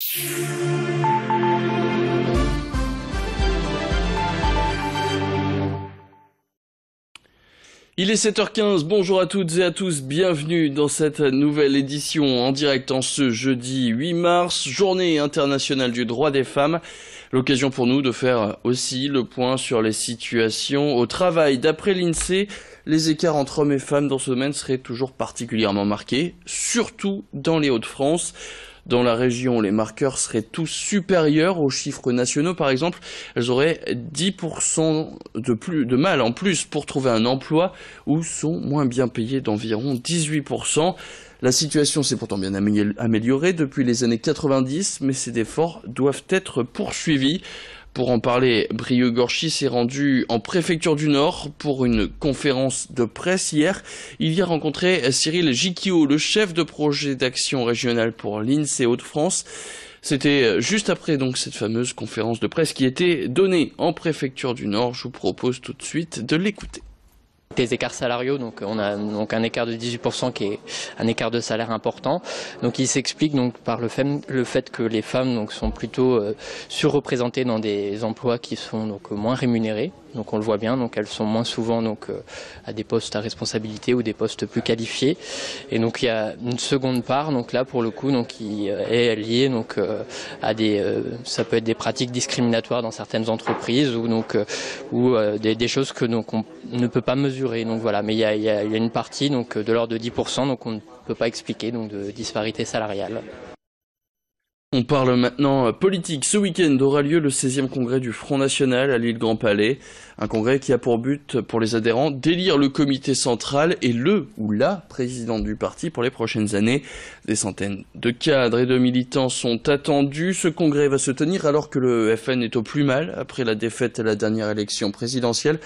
Il est 7h15, bonjour à toutes et à tous, bienvenue dans cette nouvelle édition en direct en ce jeudi 8 mars, journée internationale du droit des femmes. L'occasion pour nous de faire aussi le point sur les situations au travail. D'après l'INSEE, les écarts entre hommes et femmes dans ce domaine seraient toujours particulièrement marqués, surtout dans les Hauts-de-France. Dans la région, les marqueurs seraient tous supérieurs aux chiffres nationaux. Par exemple, elles auraient 10% de mal en plus pour trouver un emploi ou sont moins bien payées d'environ 18%. La situation s'est pourtant bien améliorée depuis les années 90, mais ces efforts doivent être poursuivis. Pour en parler, Brieux Gorchy s'est rendu en préfecture du Nord pour une conférence de presse hier. Il y a rencontré Cyril Giquio, le chef de projet d'action régionale pour l'INSEE Hauts-de-France. C'était juste après donc cette fameuse conférence de presse qui était donnée en préfecture du Nord. Je vous propose tout de suite de l'écouter. Des écarts salariaux, donc on a donc un écart de 18% qui est un écart de salaire important. Donc il s'explique donc par le fait que les femmes donc sont plutôt surreprésentées dans des emplois qui sont donc moins rémunérés. Donc on le voit bien, donc elles sont moins souvent donc à des postes à responsabilité ou des postes plus qualifiés. Et donc il y a une seconde part donc là pour le coup donc qui est liée donc à ça peut être des pratiques discriminatoires dans certaines entreprises ou donc des choses que donc on ne peut pas mesurer. Donc voilà, mais il y a une partie donc de l'ordre de 10% donc on ne peut pas expliquer donc de disparité salariale. On parle maintenant politique. Ce week-end aura lieu le 16e congrès du Front National à l'île Grand Palais. Un congrès qui a pour but, pour les adhérents, d'élire le comité central et le ou la présidente du parti pour les prochaines années. Des centaines de cadres et de militants sont attendus. Ce congrès va se tenir alors que le FN est au plus mal après la défaite à la dernière élection présidentielle.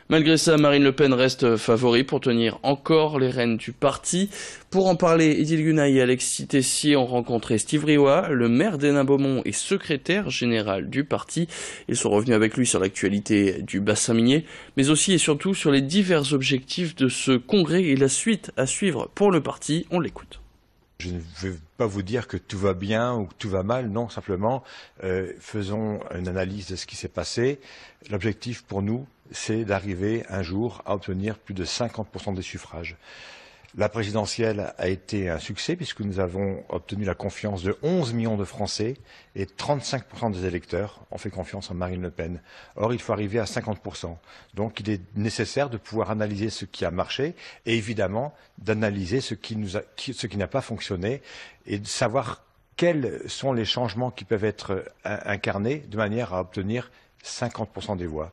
Malgré ça, Marine Le Pen reste favori pour tenir encore les rênes du parti. Pour en parler, Édile Gunaï et Alexis Tessier ont rencontré Steve Riouat, le maire d'Hénin-Beaumont et secrétaire général du parti. Ils sont revenus avec lui sur l'actualité du bassin minier, mais aussi et surtout sur les divers objectifs de ce congrès et la suite à suivre pour le parti. On l'écoute. Je ne veux pas vous dire que tout va bien ou que tout va mal, non, simplement faisons une analyse de ce qui s'est passé. L'objectif pour nous, c'est d'arriver un jour à obtenir plus de 50% des suffrages. La présidentielle a été un succès puisque nous avons obtenu la confiance de 11 millions de Français et 35% des électeurs ont fait confiance en Marine Le Pen. Or, il faut arriver à 50%. Donc, il est nécessaire de pouvoir analyser ce qui a marché et évidemment d'analyser ce qui n'a pas fonctionné et de savoir quels sont les changements qui peuvent être incarnés de manière à obtenir 50% des voix.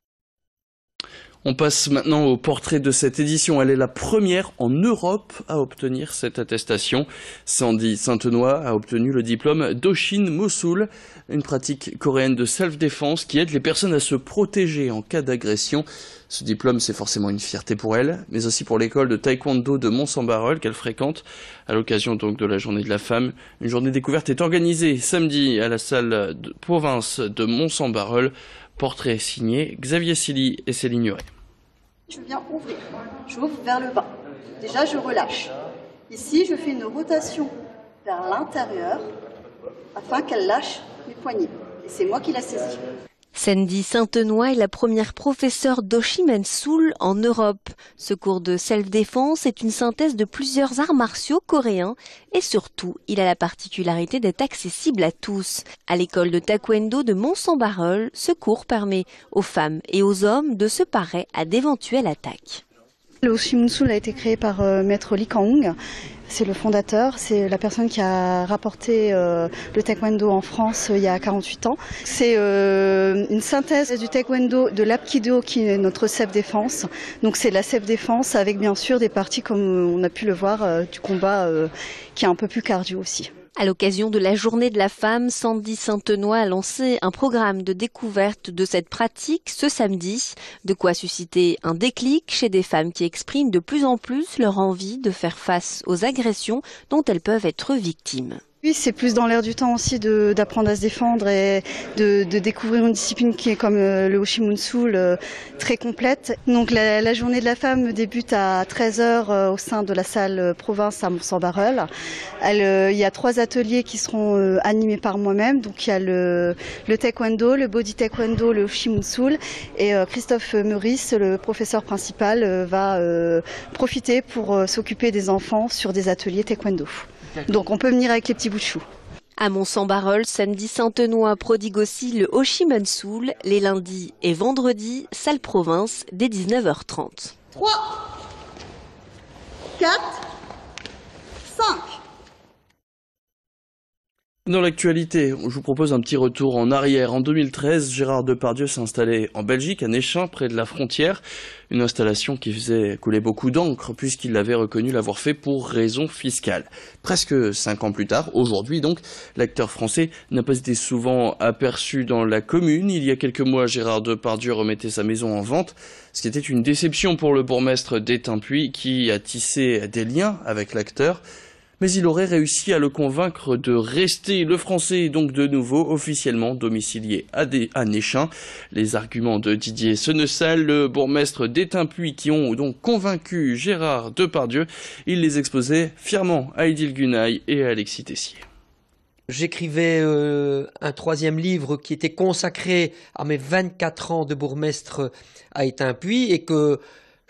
On passe maintenant au portrait de cette édition. Elle est la première en Europe à obtenir cette attestation. Sandy Saintenoy a obtenu le diplôme d'Oshin Mosul, une pratique coréenne de self-défense qui aide les personnes à se protéger en cas d'agression. Ce diplôme, c'est forcément une fierté pour elle, mais aussi pour l'école de taekwondo de Mont-Saint-Barreul qu'elle fréquente. À l'occasion donc de la journée de la femme, une journée découverte est organisée samedi à la salle de province de Mont-Saint-Barreul. Portrait signé Xavier Silly et Céline Nuret. Je viens ouvrir. J'ouvre vers le bas. Déjà, je relâche. Ici, je fais une rotation vers l'intérieur afin qu'elle lâche mes poignets. Et c'est moi qui la saisis. Sandy Saintenoy est la première professeure d'Oshin Mosul en Europe. Ce cours de self-défense est une synthèse de plusieurs arts martiaux coréens et surtout, il a la particularité d'être accessible à tous. À l'école de taekwondo de Mont-Saint-Barreul, ce cours permet aux femmes et aux hommes de se parer à d'éventuelles attaques. Le Oshin Mosul a été créé par maître Lee Kang-hoong. C'est le fondateur, c'est la personne qui a rapporté le taekwondo en France il y a 48 ans. C'est une synthèse du taekwondo, de l'apkido qui est notre self-défense. Donc c'est la self-défense avec bien sûr des parties comme on a pu le voir du combat qui est un peu plus cardio aussi. À l'occasion de la journée de la femme, Sandy Saintenoy a lancé un programme de découverte de cette pratique ce samedi. De quoi susciter un déclic chez des femmes qui expriment de plus en plus leur envie de faire face aux agressions dont elles peuvent être victimes. Oui, c'est plus dans l'air du temps aussi d'apprendre à se défendre et de découvrir une discipline qui est comme le Oshimunsul, très complète. Donc la journée de la femme débute à 13h au sein de la salle province à Mont-Saint-Barreul. Il y a 3 ateliers qui seront animés par moi-même. Donc il y a le taekwondo, le body taekwondo, le Oshimunsul, et Christophe Meurice, le professeur principal, va profiter pour s'occuper des enfants sur des ateliers taekwondo. Donc on peut venir avec les petits bouts de chou. À Mont-Saint-Barreul, samedi Saint-Tenoy prodigue aussi le Oshimunsul les lundis et vendredis, salle province dès 19h30. 3, 4, 5. Dans l'actualité, je vous propose un petit retour en arrière. En 2013, Gérard Depardieu s'installait en Belgique, à Néchin, près de la frontière. Une installation qui faisait couler beaucoup d'encre, puisqu'il avait reconnu l'avoir fait pour raisons fiscales. Presque 5 ans plus tard, aujourd'hui donc, l'acteur français n'a pas été souvent aperçu dans la commune. Il y a quelques mois, Gérard Depardieu remettait sa maison en vente, ce qui était une déception pour le bourgmestre d'Étainpuis, qui a tissé des liens avec l'acteur. Mais il aurait réussi à le convaincre de rester. Le Français est donc de nouveau officiellement domicilié à Néchin. Les arguments de Didier Senechal, le bourgmestre d'Étainpuis, qui ont donc convaincu Gérard Depardieu, il les exposait fièrement à Idil Gunaï et à Alexis Tessier. J'écrivais un 3e livre qui était consacré à mes 24 ans de bourgmestre à Étainpuis et que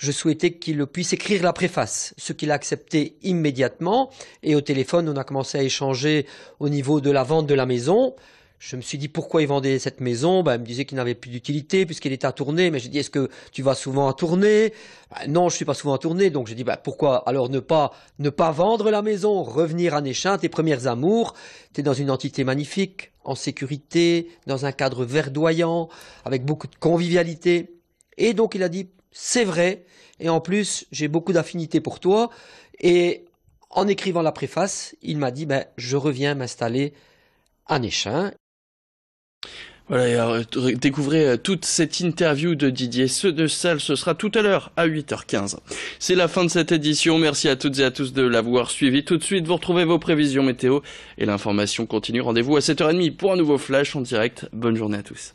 je souhaitais qu'il puisse écrire la préface, ce qu'il a accepté immédiatement. Et au téléphone, on a commencé à échanger au niveau de la vente de la maison. Je me suis dit pourquoi il vendait cette maison. Il me disait qu'il n'avait plus d'utilité puisqu'il était à tourner. Mais j'ai dit, est-ce que tu vas souvent à tourner? Non, je suis pas souvent à tourner. Donc j'ai dit, pourquoi alors ne pas vendre la maison, revenir à Néchin, tes premières amours. T'es dans une entité magnifique, en sécurité, dans un cadre verdoyant, avec beaucoup de convivialité. Et donc il a dit, c'est vrai, et en plus, j'ai beaucoup d'affinités pour toi. Et en écrivant la préface, il m'a dit, je reviens m'installer à Néchin. Voilà, et alors, découvrez toute cette interview de Didier Senechal, ce sera tout à l'heure à 8h15. C'est la fin de cette édition, merci à toutes et à tous de l'avoir suivi. Tout de suite, vous retrouvez vos prévisions météo et l'information continue. Rendez-vous à 7h30 pour un nouveau flash en direct. Bonne journée à tous.